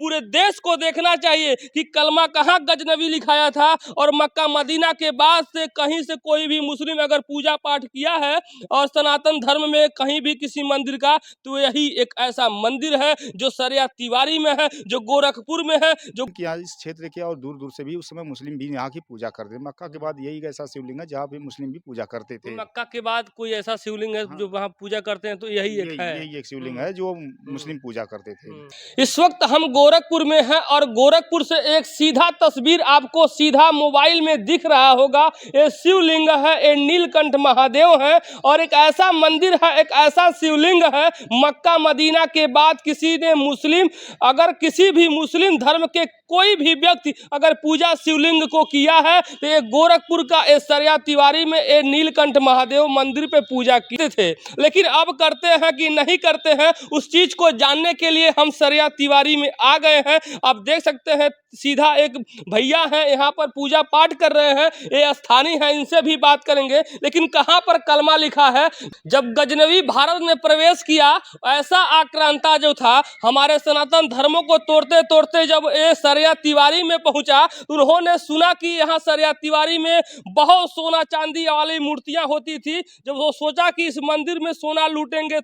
पूरे देश को देखना चाहिए कि कलमा कहाँ गजनबी लिखाया था। और मक्का मदीना के बाद से कहीं से कोई भी मुस्लिम अगर पूजा पाठ किया है और सनातन धर्म में कहीं भी किसी मंदिर का, तो यही एक ऐसा मंदिर है जो सरिया तिवारी में है, जो गोरखपुर में है, जो कि यहाँ इस क्षेत्र के और दूर-दूर से भी उस समय मुस्लिम भी यहाँ की पूजा करते थे। मक्का के बाद यही एक ऐसा शिवलिंग है जहाँ पे मुस्लिम भी पूजा करते थे। मक्का के बाद कोई ऐसा शिवलिंग है हाँ, जो वहाँ पूजा करते हैं, तो यही एक यही है। यही एक शिवलिंग हम्म, है जो हम्म, मुस्लिम पूजा करते थे। इस वक्त हम गोरखपुर में हैं और गोरखपुर से एक सीधा तस्वीर आपको सीधा मोबाइल में दिख रहा होगा। ये शिवलिंग है, ये नीलकंठ महादेव है और एक ऐसा मंदिर है, एक ऐसा शिवलिंग है। मक्का मदीना के बाद किसी ने मुस्लिम, अगर किसी भी मुस्लिम धर्म के कोई भी व्यक्ति अगर पूजा शिवलिंग को किया है तो ये गोरखपुर का ये सरिया तिवारी में ये नीलकंठ महादेव मंदिर पे पूजा करते थे। लेकिन अब करते हैं कि नहीं करते हैं, उस चीज को जानने के लिए हम सरिया तिवारी में आ गए हैं। आप देख सकते हैं सीधा एक भैया हैं यहाँ पर पूजा पाठ कर रहे हैं, ये स्थानीय हैं, इनसे भी बात करेंगे। लेकिन कहाँ पर कलमा लिखा है? जब गजनवी भारत में प्रवेश किया, ऐसा आक्रांता जो था हमारे सनातन धर्मों को तोड़ते तोड़ते जब ये सरिया तिवारी में पहुंचा, उन्होंने सुना कि यहाँ सरिया तिवारी में बहुत सोना चांदी वाली मूर्तियां होती थी। जब वो सोचा कि इस मंदिर में सोना लूटेंगे,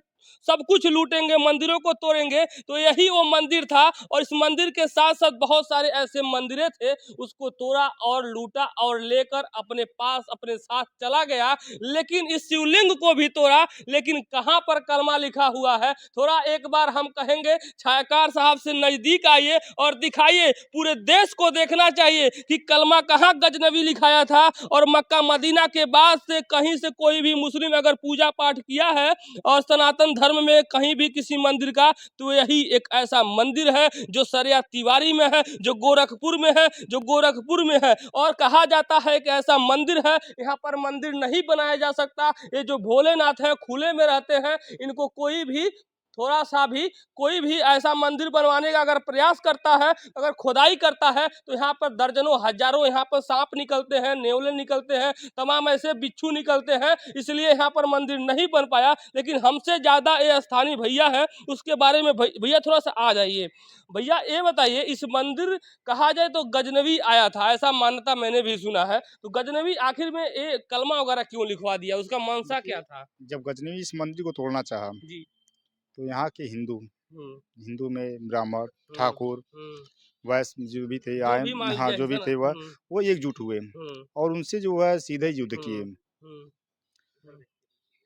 सब कुछ लूटेंगे, मंदिरों को तोड़ेंगे, तो यही वो मंदिर था। और इस मंदिर के साथ साथ बहुत सारे ऐसे मंदिरें थे, उसको तोड़ा और लूटा और लेकर अपने पास अपने साथ चला गया। लेकिन इस शिवलिंग को भी तोड़ा, लेकिन कहाँ पर कलमा लिखा हुआ है, थोड़ा एक बार हम कहेंगे छायाकार साहब से नजदीक आइए और दिखाइए। पूरे देश को देखना चाहिए कि कलमा कहाँ गजनबी लिखाया था। और मक्का मदीना के बाद से कहीं से कोई भी मुस्लिम अगर पूजा पाठ किया है और सनातन धर्म में कहीं भी किसी मंदिर का, तो यही एक ऐसा मंदिर है जो सरिया तिवारी में है, जो गोरखपुर में है, जो गोरखपुर में है। और कहा जाता है एक ऐसा मंदिर है, यहाँ पर मंदिर नहीं बनाया जा सकता। ये जो भोलेनाथ है खुले में रहते हैं, इनको कोई भी थोड़ा सा भी कोई भी ऐसा मंदिर बनवाने का अगर प्रयास करता है, अगर खुदाई करता है, तो यहाँ पर दर्जनों हजारों यहाँ पर सांप निकलते हैं, नेवले निकलते हैं, तमाम ऐसे बिच्छू निकलते हैं, इसलिए यहाँ पर मंदिर नहीं बन पाया। लेकिन हमसे ज़्यादा ये स्थानीय भैया हैं, उसके बारे में भैया थोड़ा सा आ जाइए। भैया ये बताइए, इस मंदिर कहा जाए तो गजनवी आया था, ऐसा मान्यता मैंने भी सुना है, तो गजनवी आखिर में ये कलमा वगैरह क्यों लिखवा दिया, उसका मंशा क्या देखिए, था? जब गजनवी इस मंदिर को तोड़ना चाहा, जी। तो यहाँ के हिंदू हम्म, हिंदू में ब्राह्मण, हम्म, ठाकुर, हम्म, वैश्य जो भी थे जो आए, भी मान हाँ, लीजिए जो भी ऐसा ना। थे वो एकजुट हुए हुँ, और उनसे जो है सीधे युद्ध किए। हुँ, हुँ, और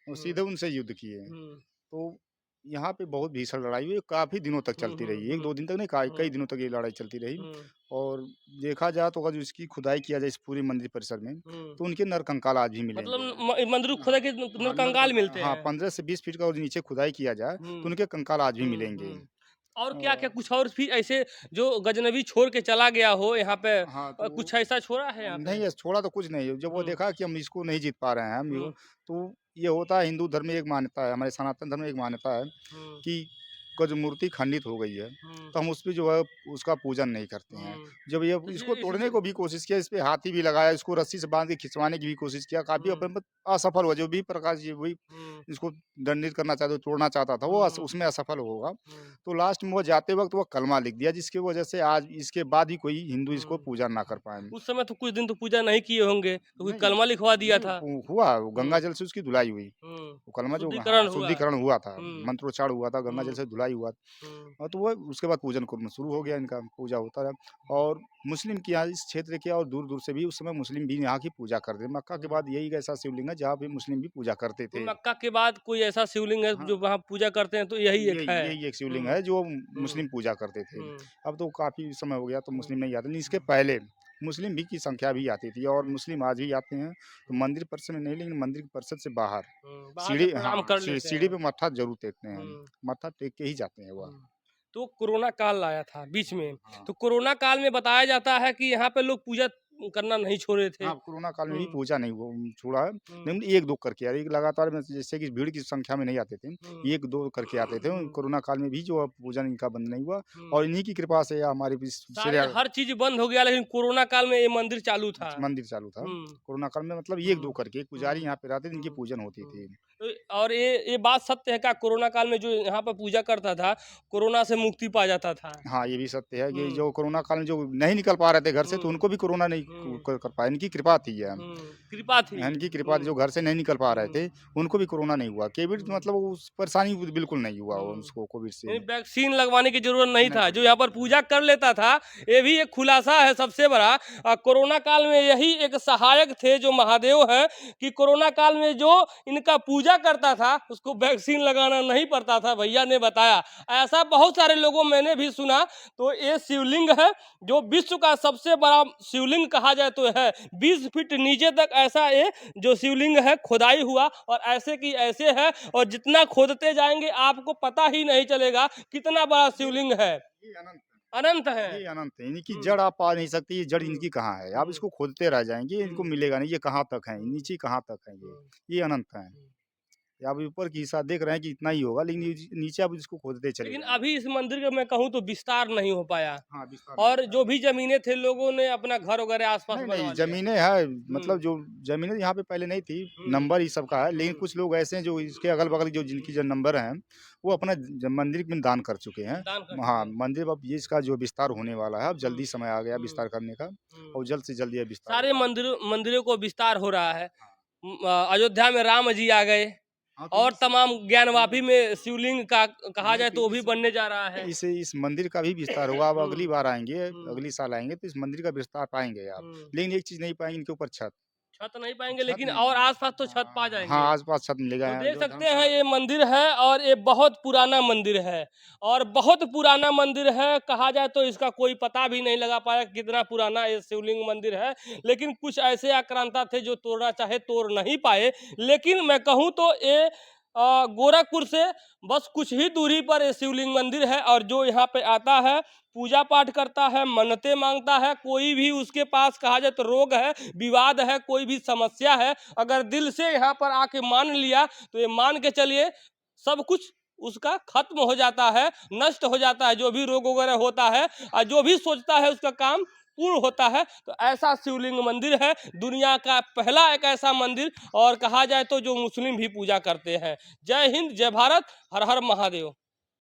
हुँ, सीधे उनसे युद्ध किए। हुँ, तो यहाँ पे बहुत भीषण लड़ाई हुई, काफ़ी दिनों तक हुँ, चलती हुँ, रही। हुँ, 1-2 दिन तक नहीं, कई हुँ, दिनों तक ये लड़ाई चलती रही। हुँ, और देखा जाए तो अगर इसकी खुदाई किया जाए इस पूरे मंदिर परिसर में, हुँ। तो उनके नरकंकाल आज भी मतलब मिलेंगे। मंदिर हाँ, खुदा के हाँ, नरकंकाल मिलते हाँ, हैं। 15 से 20 फीट का और नीचे खुदाई किया जाए, तो हुँ, उनके कंकाल आज भी हुँ, मिलेंगे। हुँ। और क्या-क्या अ, कुछ और भी ऐसे जो गजनबी छोड़ के चला गया हो यहाँ पे, हाँ, कुछ ऐसा छोड़ा है यहाँ पे? नहीं, छोड़ा तो कुछ नहीं है। जब वो हुँ, देखा कि हम इसको नहीं जीत पा रहे हैं हम यो, हुँ, तो ये होता है हिंदू धर्म में एक मान्यता है, हमारे सनातन धर्म में एक मान्यता है हुँ, कि जब मूर्ति खंडित हो गई है, हुँ, तो हम उसपे जो है उसका पूजन नहीं करते हैं। हुँ। जब ये तो इसको ये तोड़ने इसलिए को भी कोशिश किया, इस पे हाथी भी लगाया, इसको रस्सी से बाँध के खिंचवाने की भी कोशिश किया, काफ़ी हुँ, अपन असफल हुआ। जो भी प्रकाश जी वही हुँ, इसको दंडित करना चाहता, तोड़ना चाहता था, वो हुँ, उसमें असफल होगा। हुँ, तो लास्ट में वो जाते वक़्त वो कलमा लिख दिया, जिसकी वजह से आज इसके बाद ही कोई हिंदू इसको हुँ। पूजा ना कर पाएँ। उस समय तो कुछ दिन तो पूजा नहीं किए होंगे, तो कोई नहीं, कलमा लिखवा दिया नहीं था। हुआ, वो गंगा हुँ, जल से उसकी धुलाई हुई। हुँ। वो कलमा जो हाँ, शुद्धिकरण हुआ। शुद्धिकरण हुआ था, हुँ, मंत्रोच्चारण हुआ था, गंगा जल हुँ, से धुलाई हुआ। हुँ, तो वो उसके बाद पूजन कुर्म शुरू हो गया इनका, पूजा होता रहा। और मुस्लिम के यहाँ इस क्षेत्र के और दूर-दूर से भी उस समय मुस्लिम भी यहाँ की पूजा करते थे। मक्का के हुँ। बाद यही एक ऐसा शिवलिंग है जहाँ पे मुस्लिम भी पूजा करते थे। मक्का के बाद कोई ऐसा शिवलिंग है हाँ, जो वहाँ पूजा करते हैं, तो यही एक यही है। यही एक शिवलिंग हुँ, है जो हुँ, मुस्लिम पूजा करते थे। हुँ, अब तो काफ़ी समय हो गया तो हुँ, मुस्लिम नहीं आते, नहीं इसके हुँ, पहले मुस्लिम भी की संख्या भी आती थी और हुँ, मुस्लिम आज भी आते हैं। तो हुँ, मंदिर परिसर में नहीं, लेकिन मंदिर परिसर से बाहर बाहर से सीढ़ी, प्रणाम हाँ, कर लेते सीढ़ी हैं। पे मत्था ज़रूर टेकते हैं हम। हुँ, मत्था टेक के ही जाते हैं वह। हुँ। तो कोरोना काल आया था बीच में, हाँ। तो कोरोना काल में बताया जाता है कि यहाँ पे लोग पूजा करना नहीं छोड़े थे। हाँ, कोरोना काल में भी हुँ, पूजा नहीं छोड़ा है। हुँ, लेकिन 1-2 करके यार, एक लगातार में जैसे कि भीड़ की संख्या में नहीं आते थे, हुँ, 1-2 करके आते थे। हुँ, कोरोना काल में भी जो है पूजन इनका बंद नहीं हुआ हुँ। और इन्हीं की कृपा से या हमारे भी सारे हर चीज़ बंद हो गया, लेकिन कोरोना काल में ये मंदिर चालू था। मंदिर चालू था। हुँ, कोरोना काल में मतलब 1-2 हुँ, करके पुजारी हुँ, यहाँ पे रहते थे, इनकी हुँ, पूजन होती हुँ। थी। और ये बात सत्य है क्या, कोरोना काल में जो यहाँ पर पूजा करता था, कोरोना से मुक्ति पा जाता था? हाँ, ये भी सत्य है कि हुँ, जो कोरोना काल में जो नहीं निकल पा रहे थे घर से, तो हुँ, उनको भी कोरोना नहीं हुँ, कर पाया। इनकी कृपा थी ये। कृपा थी। इनकी कृपा हुँ, जो घर से नहीं निकल पा रहे थे, हुँ, उनको भी कोरोना नहीं हुआ। कोविड हुँ, मतलब उस परेशानी बिल्कुल नहीं हुआ हुँ। उसको कोविड से। नहीं, वैक्सीन लगवाने की ज़रूरत नहीं नहीं था, जो पड़ी। यहाँ पर पूजा कर लेता था, ये भी एक खुलासा है सबसे बड़ा। कोरोना काल में यही एक सहायक थे जो महादेव हैं, कि कोरोना काल में जो इनका पूजा करता था, उसको वैक्सीन लगाना नहीं पड़ता था, भैया ने बताया। ऐसा बहुत सारे लोगों मैंने भी सुना, तो ये शिवलिंग है, जो विश्व का सबसे बड़ा शिवलिंग कहा जाए तो है। 20 फीट नीचे तक ऐसा ये जो शिवलिंग है खुदाई हुआ, और ऐसे की ऐसे है, और जितना खोदते जाएंगे आपको पता ही नहीं चलेगा कितना बड़ा ये शिवलिंग है। ये अनंत अनंत है। ये अनंत है। इनकी हुँ, जड़ आप पा नहीं सकती, ये जड़ हुँ, इनकी कहाँ है? आप हुँ, इसको खोदते रह जाएँगे, इनको हुँ, मिलेगा नहीं, ये कहाँ तक है? हुँ, नीचे कहाँ तक है ये? हुँ, ये अनंत है। हुँ। ये आप ऊपर की हिस्सा देख रहे हैं कि इतना ही होगा, लेकिन ये नीचे आप इसको खोदते चले लेकिन जाएँगे। अभी इस मंदिर का मैं कहूँ तो विस्तार नहीं हो पाया, हाँ, विस्तार नहीं हो और पाया। जो भी ज़मीनें थे लोगों ने अपना घर वगैरह आस-पास नहीं, नहीं, बनवा लिया। ज़मीनें हैं, हुँ, मतलब जो ज़मीनें यहाँ पे पहले नहीं थी, हुँ, नंबर ही सबका है, लेकिन हुँ, कुछ लोग ऐसे हैं जो इसके अगल-बगल जो जिनकी जो नंबर हैं, वो अपना मंदिर में दान कर चुके हैं। दान कर चुके हाँ, हैं। मंदिर अब ये इसका जो विस्तार होने वाला है, अब हुँ, जल्दी समय आ गया हुँ, विस्तार करने का, हुँ। और जल्द से जल्द ये विस्तार सारे होगा। मंदिरों को विस्तार हो रहा है। हाँ। अयोध्या में राम जी आ गए, हाँ, तो और तमाम हाँ, ज्ञानवापी में शिवलिंग का कहा नहीं जाए तो तो वो भी बनने जा रहा है। इस मंदिर का भी विस्तार होगा। अब हुँ, अगली बार आएँगे, हुँ, अगली साल आएँगे तो इस मंदिर का विस्तार पाएँगे आप। हुँ। लेकिन एक चीज़ नहीं पाएँगे, इनके ऊपर छत। छत नहीं पाएँगे, छत लेकिन नहीं और मिलेगी। आस-पास तो छत पा हाँ, जाएँगे। आस-पास छत मिलेगा तो यहाँ देख जो सकते हैं धर्मशाला। ये मंदिर है, और ये बहुत पुराना मंदिर है, और बहुत पुराना मंदिर है, कहा जाए तो इसका कोई पता भी नहीं लगा पाया कि कितना पुराना ये शिवलिंग मंदिर है। लेकिन कुछ ऐसे आक्रांता थे जो तोड़ना चाहे तोड़ नहीं पाए। लेकिन मैं कहूँ तो ये गोरखपुर से बस कुछ ही दूरी पर ये शिवलिंग मंदिर है, और जो यहाँ पे आता है पूजा पाठ करता है, मन्नतें मांगता है, कोई भी उसके पास कहा जाए तो रोग है, विवाद है, कोई भी समस्या है, अगर दिल से यहाँ पर आके मान लिया, तो ये मान के चलिए सब कुछ उसका खत्म हो जाता है, नष्ट हो जाता है, जो भी रोग वगैरह होता है, और जो भी सोचता है उसका काम पूर्ण होता है। तो ऐसा शिवलिंग मंदिर है, दुनिया का पहला एक ऐसा मंदिर, और कहा जाए तो जो मुस्लिम भी पूजा करते हैं। जय हिंद, जय भारत, हर हर महादेव।